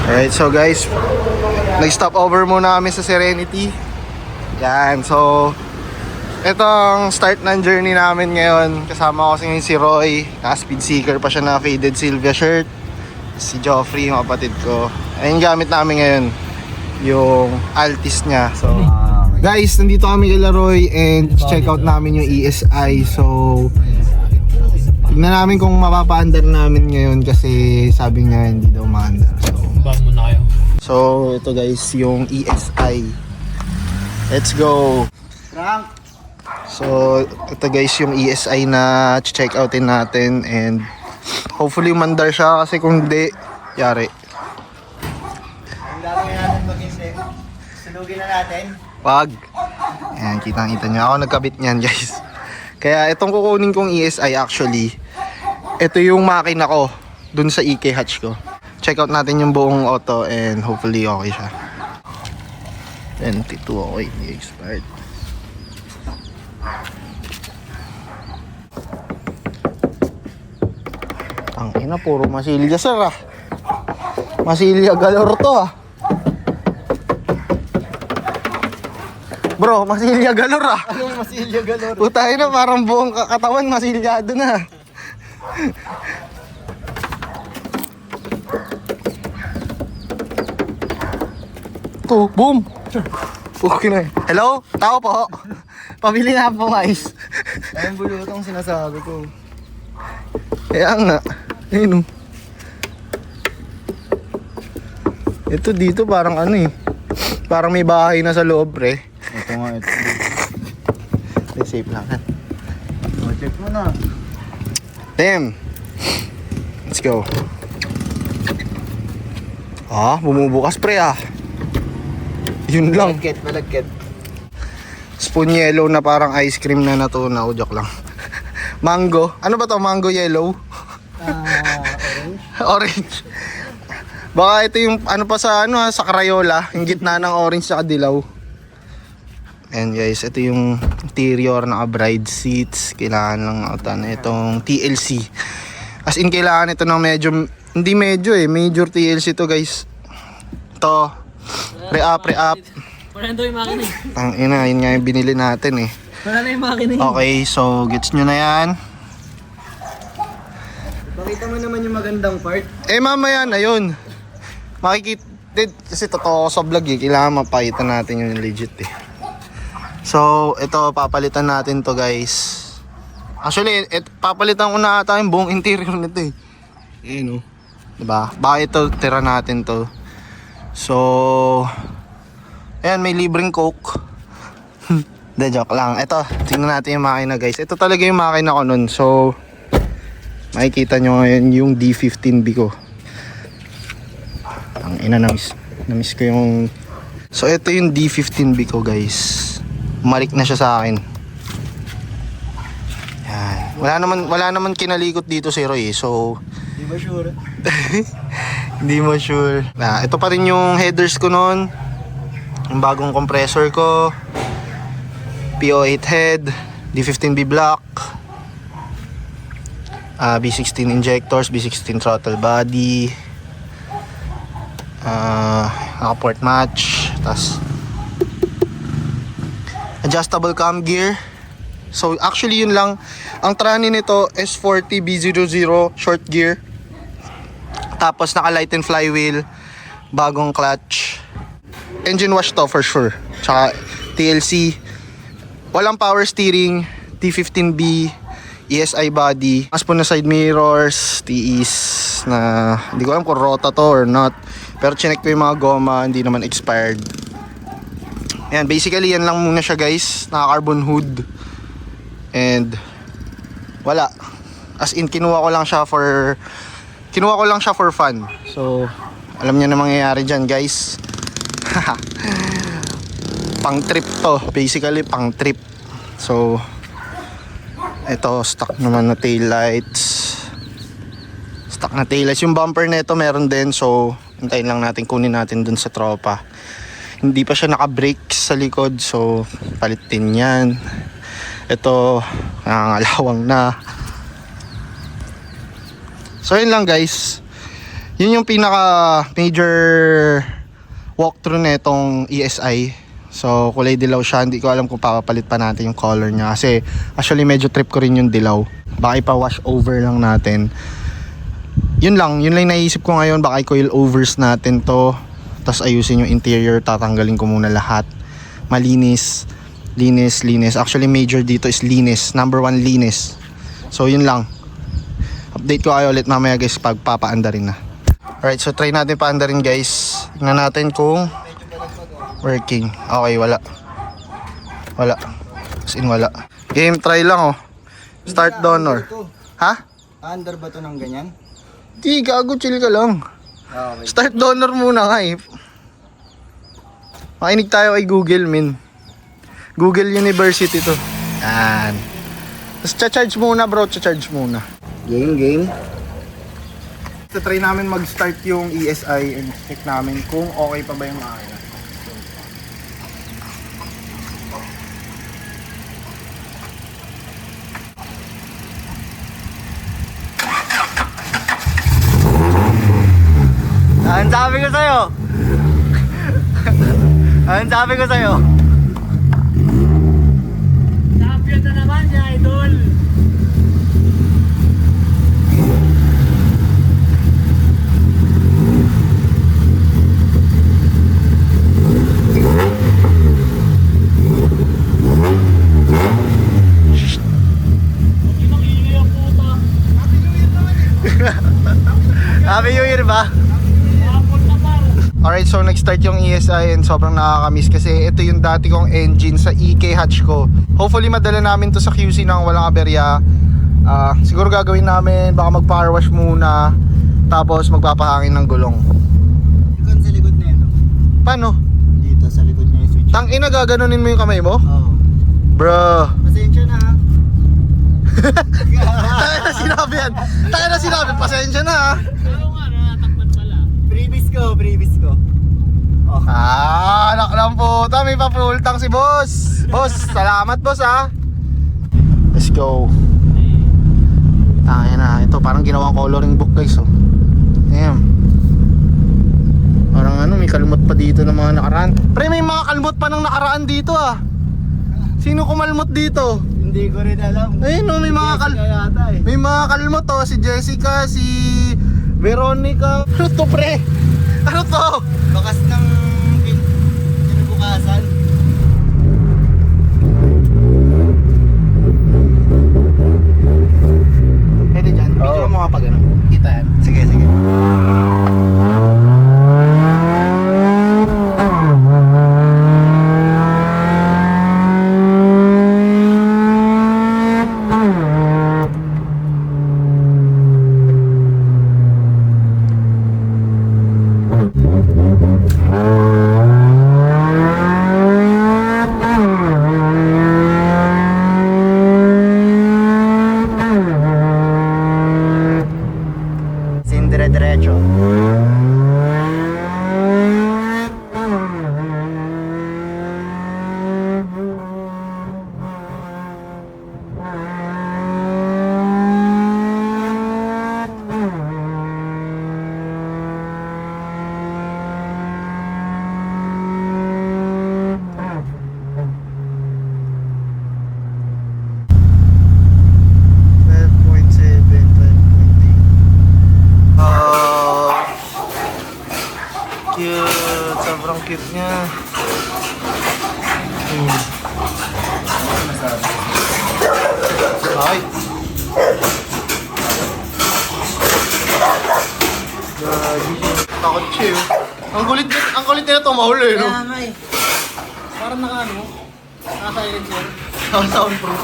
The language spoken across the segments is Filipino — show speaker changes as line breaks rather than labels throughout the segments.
Alright, so guys, nag-stop over muna kami sa Serenity. Yan, so ito ang start ng journey namin ngayon. Kasama ko si Roy, naka-speed seeker pa siya na faded Silvia shirt. Si Joffrey, yung kapatid ko. Ayun gamit namin ngayon, yung Altis niya. So guys, nandito kami kay Roy and check out namin yung ESI. So tignan namin kung mapapaandar namin ngayon kasi sabi niya hindi daw maandar. So ito guys, yung ESI. Let's go.
Frank.
So ito guys yung ESI na check outin natin and hopefully mandar siya kasi kung hindi, yari.
Ang gagawin natin mag-isip, sunugin na natin.
Wag. Ayan, kitang-kita nyo. Ako nagkabit niyan guys. Kaya itong kukunin kong ESI actually, ito yung makina ko dun sa EK hatch ko. Check out natin yung buong auto and hopefully okay siya. 22 okay, hindi expired. Ang ina, puro masilya sir ah. Masilya galore to ah. Bro, masilya galore ah.
Anong masilya galore?
Putay na, parang buong katawan masilyado na. To, boom. Okay na. Hello? Tao po. Pabili na po guys.
Ayun bulutong sinasabi ko.
Kaya nga. Ayun oh. Ito dito parang ano eh. Parang may bahay na sa loob pre.
Ito nga ito.
Safe lang.
Check mo na.
Damn. Let's go. Ah, bumubukas pre ah. Yun lang.
Malagkit.
Spoon yellow na parang ice cream na natunaw. Joke lang. Mango. Ano ba to? Mango yellow?
Orange.
Orange. Baka ito yung ano pa sa ano sa Crayola, yung gitna ng orange sa dilaw. And guys, ito yung interior ng bride seats. Kailangan lang atan itong TLC. As in kailangan ito ng medyo, hindi medyo eh, major TLC to guys. Ito, pre-up.
Wala na yung makina eh.
Ang ina, yun nga yung binili natin eh.
Wala na yung makina eh.
Okay, so gets nyo na yan.
Pakita mo naman yung magandang part.
Eh mamaya na yun. Makikita, kasi totoo ko sa vlog eh. Kailangan mapakita natin yung legit eh. So, ito, papalitan natin to guys. Actually, papalitan ko na ata yung buong interior nito eh. Ayan o. Diba? Baka ito, tira natin to. So, ayan, may libreng coke. De, joke lang. Ito, tingnan natin yung makina guys. Ito talaga yung makina ko nun. So, makikita nyo ngayon yung D15B ko. Ang ina, na-miss ko yung... So, ito yung D15B ko guys. Umalik na siya sa akin. Yan. Wala naman kinalikot dito si Roy. So,
Di ba sure?
hindi mo sure. Ito pa rin yung headers ko noon. Yung bagong compressor ko. PO8 head. D15B block. B16 injectors. B16 throttle body. Naka-port match. Tas adjustable cam gear. So actually yun lang. Ang trani nito S40 B00 short gear. Tapos naka light and flywheel. Bagong clutch. Engine wash to for sure. Tsaka TLC. Walang power steering. T15B. ESI body. Mas po na side mirrors. TEs na hindi ko alam kung rota to or not. Pero chinek ko yung mga goma. Hindi naman expired. Yan, basically yan lang muna siya guys. Naka carbon hood. And wala. As in kinuha ko lang siya for fun. So alam niyo na mangyayari diyan guys. Pang trip to. Basically pang trip. So ito stock naman na tail lights. Stock na tail lights. Yung bumper nito meron din. So hintayin lang natin, kunin natin dun sa tropa. Hindi pa siya naka-brake sa likod, so palitin yan. Ito, nangangalawang na. So yun lang guys. Yun yung pinaka major walkthrough netong ESI. So kulay dilaw siya, hindi ko alam kung papapalit pa natin yung color niya kasi actually medyo trip ko rin yung dilaw. Baka ipa-wash over lang natin. Yun lang naisip ko ngayon, baka i-coil overs natin to. Tapos ayusin yung interior, tatanggalin ko muna lahat. Malinis, linis. Actually major dito is linis, number 1 linis. So yun lang. Update ko kayo ulit mamaya guys pag papaandarin na. Alright, so try natin paandarin guys. Tingnan natin kung working. Okay, wala. As in wala. Game try lang oh. Start donor. Ha?
Under ba to ng ganyan?
Di, gago, chill ka lang.
Okay.
Start donor muna nga eh. Makinig tayo kay Google, min. Google University to. Yan. Tapos charge muna bro, charge muna.
Game.
So try namin mag-start yung ESI and check namin kung okay pa ba yung makina.
Ang sabi ko sa'yo. Ang sabi ko sa'yo.
Champion na naman si Idol. Ingay ang puta.
Happy New Year ba?
Alright, so nag-start yung ESI and sobrang nakakamiss kasi ito yung dati kong engine sa EK hatch ko. Hopefully madala namin to sa QC nang walang aberya. Siguro gagawin namin, baka mag-power wash muna, tapos magpapahangin ng gulong.
Ikon sa likod na ito.
Paano?
Dito sa likod niya yung switch.
Tang ina, gaganunin mo yung kamay mo?
Oo.
Bro.
Pasensya na ha.
Tayo na sinabi yan. Tayo na sinabi, pasensya na ha.
Pero nga, natatakpan pala.
Previous ko. Oh.
Anak lang po. May pa-full tank si boss. Boss, salamat boss ha. Let's go. Tayo na. Ito parang ginawang coloring book guys oh. Damn. Parang ano, may kalmot pa dito ng mga nakaraan. Pre, may mga kalmot pa ng nakaraan dito ah. Sino kumalmot dito?
Hindi ko rin alam.
Ayun oh, may mga
Yata eh.
may mga kalmot oh. Si Jessica, si Veronica. Ano to pre? Ano to?
Bakas ng kinabukasan.
Pwede dyan. Video mo kapag ano. Kita yan.
Sige. Dire-diretso.
Cute, sobrang cute niya. Ay. Gagi. Takot siya eh. Ang kulit nila tumahuli eh, no?
Kaya nga eh. Parang naka-silencer.
Soundproof.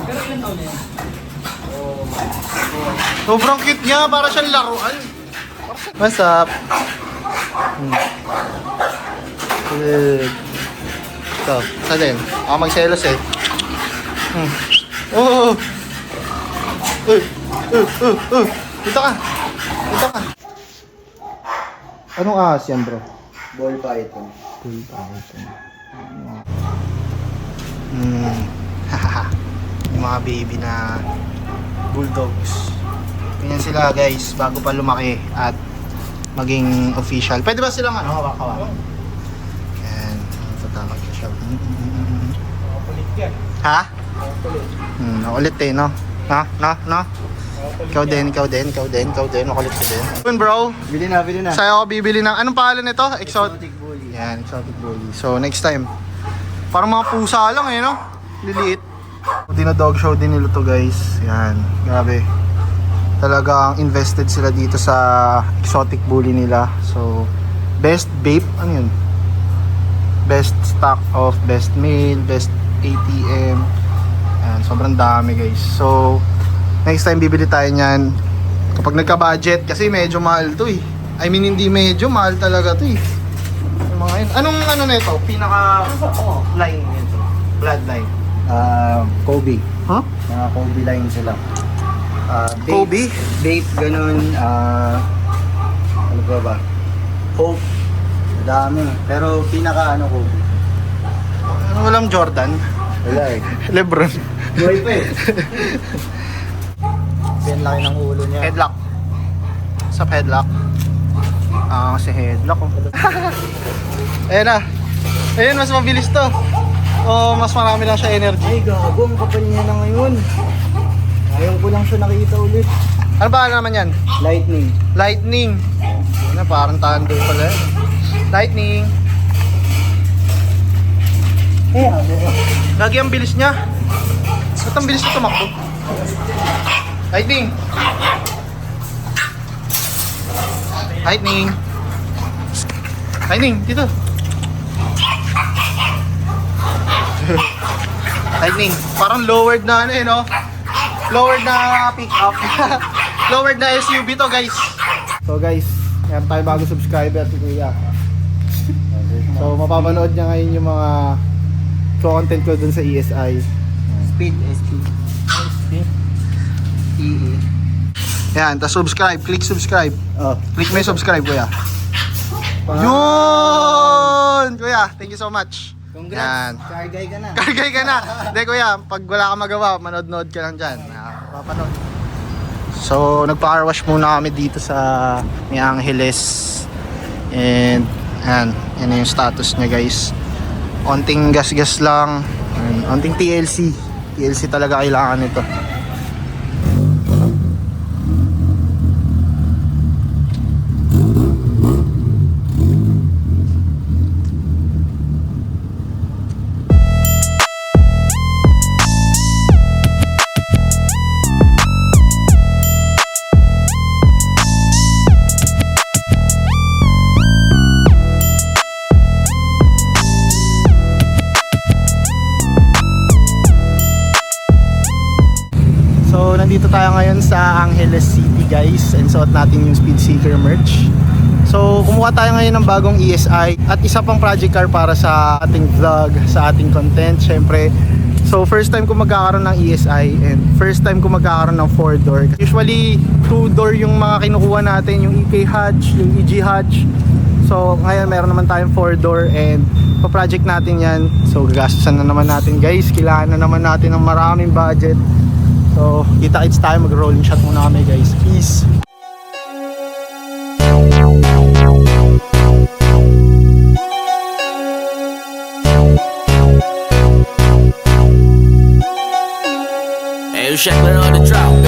Pero ilan taon na yan?
Sobrang cute niya, para siyang laruan. What's up? Good. Ito, sa din. Ako magselos eh. Oh! Dito ka! Anong ahas yan bro?
Ball python.
Bull python. Hahaha. Yung mga baby na bulldogs. Ganyan sila guys, bago pa lumaki at maging official. Pwede ba silang hawak-hawak? Yan, tatawag ko siya.
Makapalit yan.
Ha?
Makapalit.
Nakulit eh, no? No? Ikaw din. Makulit ka din. Yun bro,
Bili na.
sa'yo ako bibili ng, anong pangalan nito?
Exotic bully.
Yan, exotic bully. So next time, parang mga pusa lang eh, no? Liliit. Dino-dog show din nila to guys. Yan, grabe. Talagang invested sila dito sa exotic bully nila. So, best vape, ano yun? Best stock of best male, best ATM. Yan, sobrang dami guys. So, next time bibili tayo niyan kapag nagka-budget kasi medyo mahal to eh. I mean, hindi medyo, mahal talaga to eh. Yung mga yun. Anong ano nito? Pinaka line nito. Bloodline.
Kobe.
Huh?
Mga Kobe line sila.
Kobe?
Vape, ganun. Ano ba? Hope. Dami. Pero pinaka Kobe.
Ano walang Jordan?
Wala eh.
Lebron.
Buhay pa eh. Yan laki ng ulo niya.
Headlock. Sa headlock. Kasi headlock. Ayan na. Ayun, mas mabilis to. O mas marami lang siya energy.
Ay, gago. Ang kapal niya na ngayon. Ngayon ko lang siya nakita ulit.
Ano ba naman yan?
Lightning.
Lightning. Ayun na, parang thunder pala yan. Lightning.
Eh, ano?
Lagi ang bilis niya. Ba't ang bilis na tumakbo? Lightning. Lightning. Lightning, dito. Lightning. Parang lowered na ano eh, no? Lowered na pick up. Lowered na SUV to guys. So guys, meron tayo bago subscriber si Kuya. So mapapanood niya ngayon yung mga content ko dun sa ESI.
Speed, SP. EE.
Yan, tas subscribe, click subscribe.
Oh.
Click mo yung subscribe, Kuya. Yun! Kuya, thank you so much.
Congrats.
Yan.
Kargay ka na.
Kargay ka na. Hindi Kuya, pag wala ka magawa, manood-nood ka lang dyan. Papanood. So, nagpa-car wash muna kami dito sa May Angeles. And, yan na yung status niya guys. Onting gas-gas lang. Onting TLC. TLC talaga kailangan nito. So, nandito tayo ngayon sa Angeles City guys and suot natin yung Speed Seeker merch. So, kumuha tayo ngayon ng bagong ESI at isa pang project car para sa ating vlog, sa ating content syempre. So, first time ko magkakaroon ng ESI and first time ko magkakaroon ng 4-door. Usually, 2-door yung mga kinukuha natin, yung EK hatch, yung EG hatch. So, ngayon meron naman tayong 4-door and pa-project natin yan. So, gagastusan na naman natin guys. Kailangan na naman natin ng maraming budget. So, kita-kits tayo, mag-rolling shot muna kami guys. Peace!
Hey, Shackler on the drop.